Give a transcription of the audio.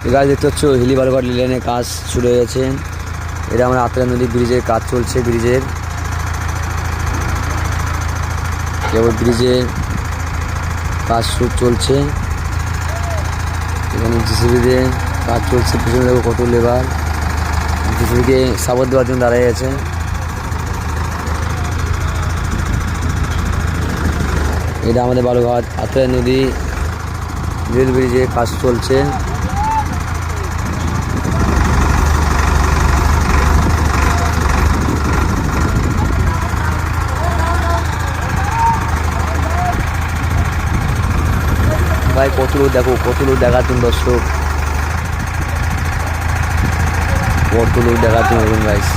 গাছ দেখতে পাচ্ছ হিলি বালুঘাট লেনের কাজ শুরু হয়ে গেছে। এটা আমরা আত্রা নদী ব্রিজের কাজ চলছে। ব্রিজের কেবল ব্রিজের কাজ চলছে। এখানে জিসিবিতে কাজ চলছে। পিছনে দেখো কত লেবার জিসিবিকে সাপোর্ট দেওয়ার জন্য দাঁড়িয়ে গেছে। এটা আমাদের বালুঘাট আত্রা নদী রেল ব্রিজে কাজ চলছে। ভাই কত লোক দেখো, কত লোক দেখাচ্ছেন দর্শক, কত লোক দেখাচ্ছেন গাইস।